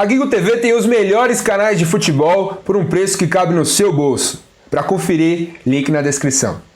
A Gigo TV tem os melhores canais de futebol por um preço que cabe no seu bolso. Para conferir, link na descrição.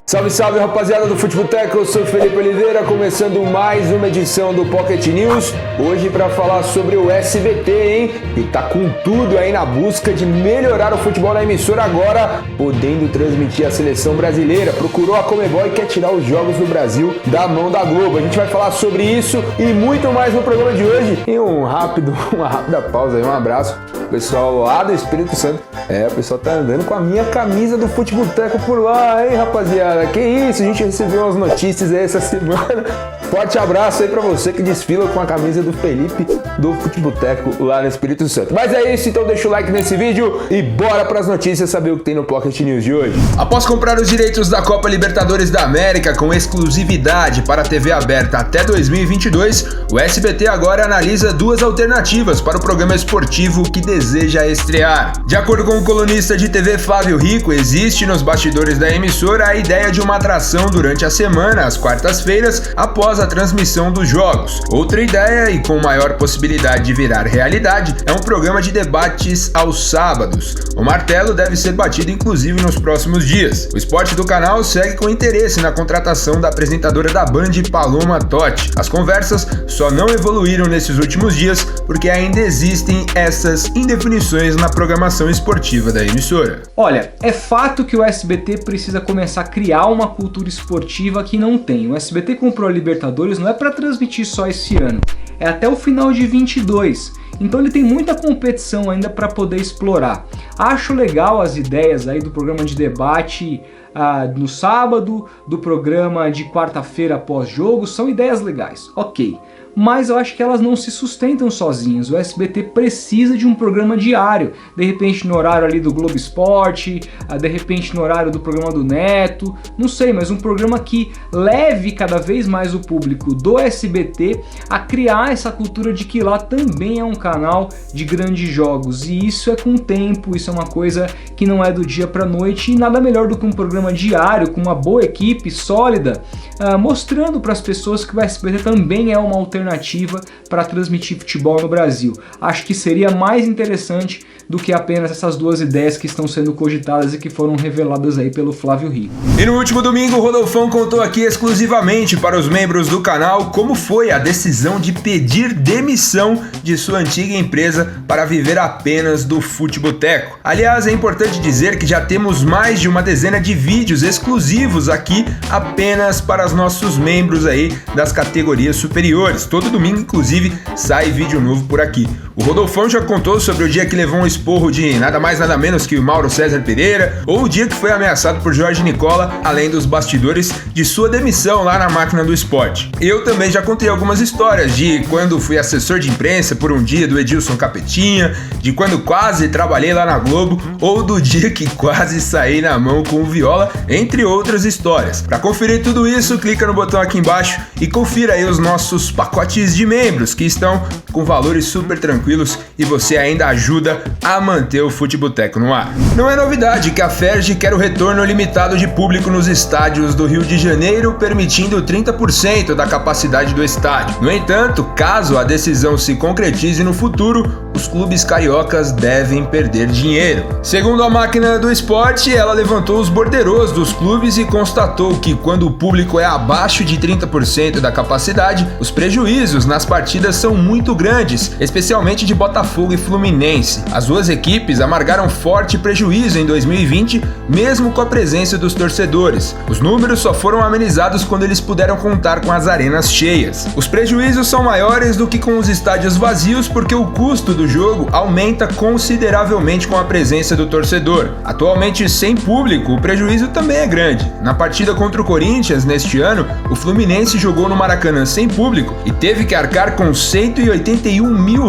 Salve, salve, rapaziada do Futeboteco, eu sou Felipe Oliveira, começando mais uma edição do Pocket News, hoje para falar sobre o SBT, hein? E tá com tudo aí na busca de melhorar o futebol na emissora agora, podendo transmitir a seleção brasileira. Procurou a Comebol e quer tirar os jogos do Brasil da mão da Globo. A gente vai falar sobre isso e muito mais no programa de hoje. E uma rápida pausa aí, um abraço pessoal lá do Espírito Santo. O pessoal tá andando com a minha camisa do Futeboteco por lá, hein, rapaziada? Que isso, a gente recebeu umas notícias aí essa semana. Forte abraço aí pra você que desfila com a camisa do Felipe do Futeboteco lá no Espírito Santo. Mas é isso, então deixa o like nesse vídeo e bora pras notícias saber o que tem no Pocket News de hoje. Após comprar os direitos da Copa Libertadores da América com exclusividade para a TV aberta até 2022, o SBT agora analisa duas alternativas para o programa esportivo que deseja estrear. De acordo com o colunista de TV Flávio Rico, existe nos bastidores da emissora a ideia de uma atração durante a semana, às quartas-feiras, após a transmissão dos jogos. Outra ideia, e com maior possibilidade de virar realidade, é um programa de debates aos sábados. O martelo deve ser batido inclusive nos próximos dias. O esporte do canal segue com interesse na contratação da apresentadora da Band, Paloma Totti. As conversas só não evoluíram nesses últimos dias porque ainda existem essas indefinições na programação esportiva da emissora. Olha, é fato que o SBT precisa começar a criar uma cultura esportiva que não tem. O SBT comprou a Libertadores não é para transmitir só esse ano, é até o final de 22. Então ele tem muita competição ainda para poder explorar. Acho legal as ideias aí do programa de debate no sábado, do programa de quarta-feira pós-jogo, são ideias legais, ok. Mas eu acho que elas não se sustentam sozinhas. O SBT precisa de um programa diário, de repente no horário ali do Globo Esporte, de repente no horário do programa do Neto, não sei, mas um programa que leve cada vez mais o público do SBT a criar essa cultura de que lá também é um canal de grandes jogos, e isso é com o tempo, isso é uma coisa que não é do dia para noite, e nada melhor do que um programa diário com uma boa equipe sólida, mostrando para as pessoas que o SBT também é uma alternativa para transmitir futebol no Brasil. Acho que seria mais interessante do que apenas essas duas ideias que estão sendo cogitadas e que foram reveladas aí pelo Flávio Rico. E no último domingo, o Rodolfão contou aqui exclusivamente para os membros do canal como foi a decisão de pedir demissão de sua antiga empresa para viver apenas do Futeboteco. Aliás, é importante dizer que já temos mais de uma dezena de vídeos exclusivos aqui apenas para os nossos membros aí das categorias superiores. Todo domingo, inclusive, sai vídeo novo por aqui. O Rodolfão já contou sobre o dia que levou um esporro de nada mais nada menos que o Mauro César Pereira, ou o dia que foi ameaçado por Jorge Nicola, além dos bastidores de sua demissão lá na Máquina do Esporte. Eu também já contei algumas histórias de quando fui assessor de imprensa por um dia do Edilson Capetinha, de quando quase trabalhei lá na Globo, ou do dia que quase saí na mão com o Viola, entre outras histórias. Para conferir tudo isso, clica no botão aqui embaixo e confira aí os nossos pacotes de membros que estão com valores super tranquilos e você ainda ajuda a manter o Futeboteco no ar. Não é novidade que a Ferg quer o retorno limitado de público nos estádios do Rio de Janeiro, permitindo 30% da capacidade do estádio. No entanto, caso a decisão se concretize no futuro, os clubes cariocas devem perder dinheiro. Segundo a Máquina do Esporte, ela levantou os borderôs dos clubes e constatou que quando o público é abaixo de 30% da capacidade, os prejuízos nas partidas são muito grandes, especialmente de Botafogo e Fluminense. As duas equipes amargaram forte prejuízo em 2020, mesmo com a presença dos torcedores. Os números só foram amenizados quando eles puderam contar com as arenas cheias. Os prejuízos são maiores do que com os estádios vazios porque o custo do jogo aumenta consideravelmente com a presença do torcedor. Atualmente, sem público, o prejuízo também é grande. Na partida contra o Corinthians, neste ano, o Fluminense jogou no Maracanã sem público e teve que arcar com R$181 mil.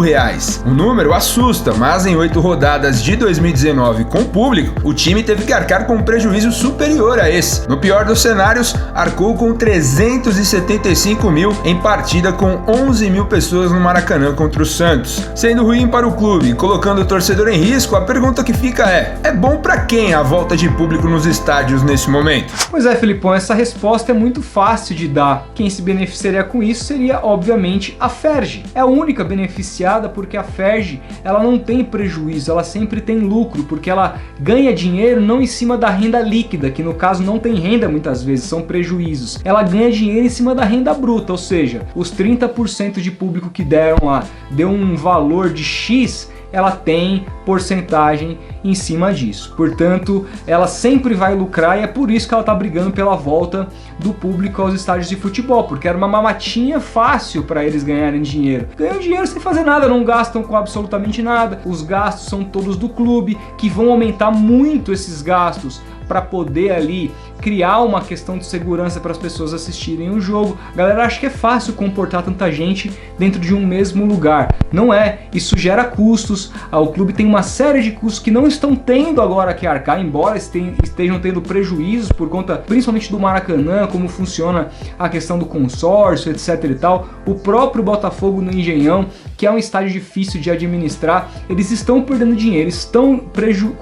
O número assusta, mas em 8 rodadas de 2019 com público, o time teve que arcar com um prejuízo superior a esse. No pior dos cenários, arcou com 375 mil em partida com 11 mil pessoas no Maracanã contra o Santos. Sendo ruim para o clube, colocando o torcedor em risco, a pergunta que fica é bom para quem a volta de público nos estádios nesse momento? Pois é, Felipão, essa resposta é muito fácil de dar. Quem se beneficiaria com isso seria, obviamente, obviamente, a Ferg. É a única beneficiada porque a Ferg, ela não tem prejuízo, ela sempre tem lucro, porque ela ganha dinheiro não em cima da renda líquida, que no caso não tem renda muitas vezes, são prejuízos. Ela ganha dinheiro em cima da renda bruta, ou seja, os 30% de público que deram lá, deu um valor de X, ela tem porcentagem em cima disso. Portanto, ela sempre vai lucrar e é por isso que ela está brigando pela volta do público aos estádios de futebol, porque era uma mamatinha fácil para eles ganharem dinheiro. Ganham dinheiro sem fazer nada, não gastam com absolutamente nada. Os gastos são todos do clube, que vão aumentar muito esses gastos para poder ali criar uma questão de segurança para as pessoas assistirem o jogo. A galera acha que é fácil comportar tanta gente dentro de um mesmo lugar. Não é, isso gera custos, o clube tem uma série de custos que não estão tendo agora que arcar, embora estejam tendo prejuízos por conta principalmente do Maracanã, como funciona a questão do consórcio, etc e tal. O próprio Botafogo no Engenhão, que é um estádio difícil de administrar, eles estão perdendo dinheiro, estão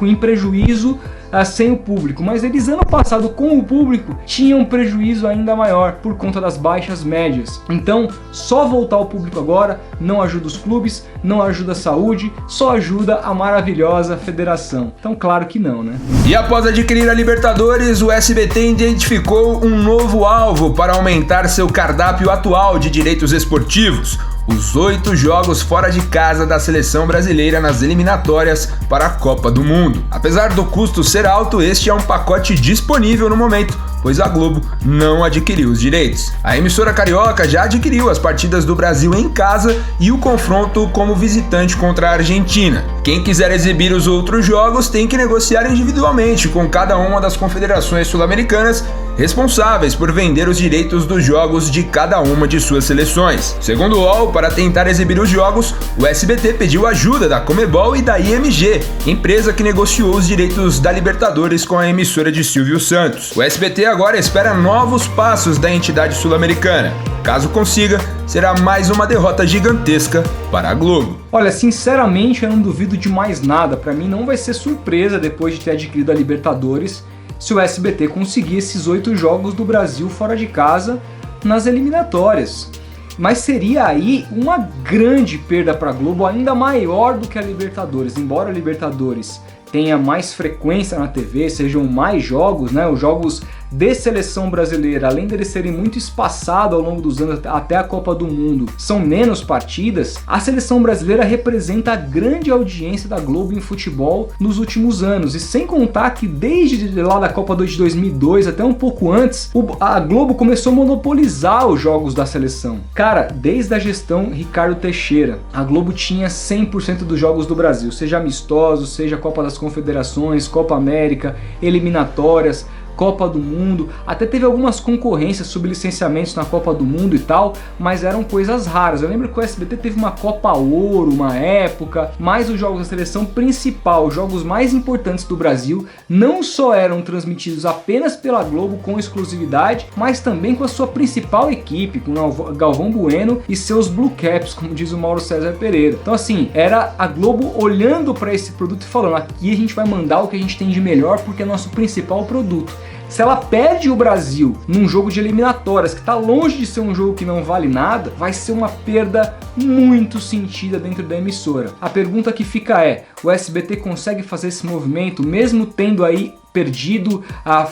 em prejuízo sem o público, mas eles ano passado com o público tinham um prejuízo ainda maior por conta das baixas médias. Então só voltar o público agora não ajuda os clubes, não ajuda a saúde, só ajuda a maravilhosa federação. Então claro que não, né? E após adquirir a Libertadores, o SBT identificou um novo alvo para aumentar seu cardápio atual de direitos esportivos: os 8 jogos fora de casa da seleção brasileira nas eliminatórias para a Copa do Mundo. Apesar do custo ser alto, este é um pacote disponível no momento, pois a Globo não adquiriu os direitos. A emissora carioca já adquiriu as partidas do Brasil em casa e o confronto como visitante contra a Argentina. Quem quiser exibir os outros jogos tem que negociar individualmente com cada uma das confederações sul-americanas responsáveis por vender os direitos dos jogos de cada uma de suas seleções. Segundo o UOL, para tentar exibir os jogos, o SBT pediu ajuda da Conmebol e da IMG, empresa que negociou os direitos da Libertadores com a emissora de Silvio Santos. O SBT agora espera novos passos da entidade sul-americana. Caso consiga, será mais uma derrota gigantesca para a Globo. Olha, sinceramente eu não duvido de mais nada. Para mim não vai ser surpresa depois de ter adquirido a Libertadores se o SBT conseguir esses 8 jogos do Brasil fora de casa nas eliminatórias. Mas seria aí uma grande perda para a Globo, ainda maior do que a Libertadores. Embora a Libertadores tenha mais frequência na TV, sejam mais jogos, né? Os jogos de seleção brasileira, além deles serem muito espaçados ao longo dos anos até a Copa do Mundo, são menos partidas. A seleção brasileira representa a grande audiência da Globo em futebol nos últimos anos, e sem contar que desde lá da Copa de 2002 até um pouco antes, a Globo começou a monopolizar os jogos da seleção. Cara, desde a gestão Ricardo Teixeira, a Globo tinha 100% dos jogos do Brasil, seja amistosos, seja Copa das Confederações, Copa América, eliminatórias, Copa do Mundo, até teve algumas concorrências sobre licenciamentos na Copa do Mundo e tal, mas eram coisas raras. Eu lembro que o SBT teve uma Copa Ouro, uma época, mas os jogos da seleção principal, os jogos mais importantes do Brasil, não só eram transmitidos apenas pela Globo com exclusividade, mas também com a sua principal equipe, com o Galvão Bueno e seus Blue Caps, como diz o Mauro César Pereira. Então assim, era a Globo olhando para esse produto e falando: aqui a gente vai mandar o que a gente tem de melhor porque é nosso principal produto. Se ela perde o Brasil num jogo de eliminatórias, que está longe de ser um jogo que não vale nada, vai ser uma perda muito sentida dentro da emissora. A pergunta que fica é: o SBT consegue fazer esse movimento, mesmo tendo aí perdido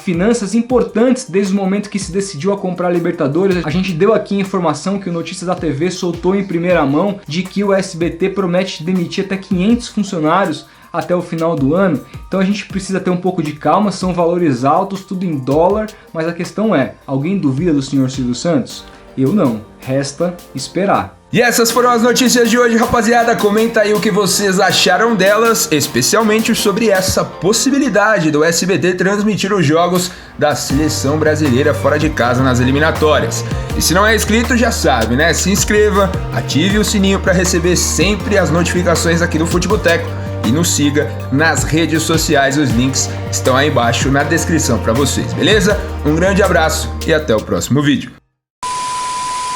finanças importantes desde o momento que se decidiu a comprar a Libertadores? A gente deu aqui a informação que o Notícias da TV soltou em primeira mão de que o SBT promete demitir até 500 funcionários até o final do ano. Então a gente precisa ter um pouco de calma, são valores altos, tudo em dólar, mas a questão é: alguém duvida do senhor Silvio Santos? Eu não, resta esperar. E essas foram as notícias de hoje, rapaziada. Comenta aí o que vocês acharam delas, especialmente sobre essa possibilidade do SBT transmitir os jogos da seleção brasileira fora de casa nas eliminatórias. E se não é inscrito, já sabe, né? Se inscreva, ative o sininho para receber sempre as notificações aqui do Futeboteco e nos siga nas redes sociais. Os links estão aí embaixo na descrição para vocês, beleza? Um grande abraço e até o próximo vídeo.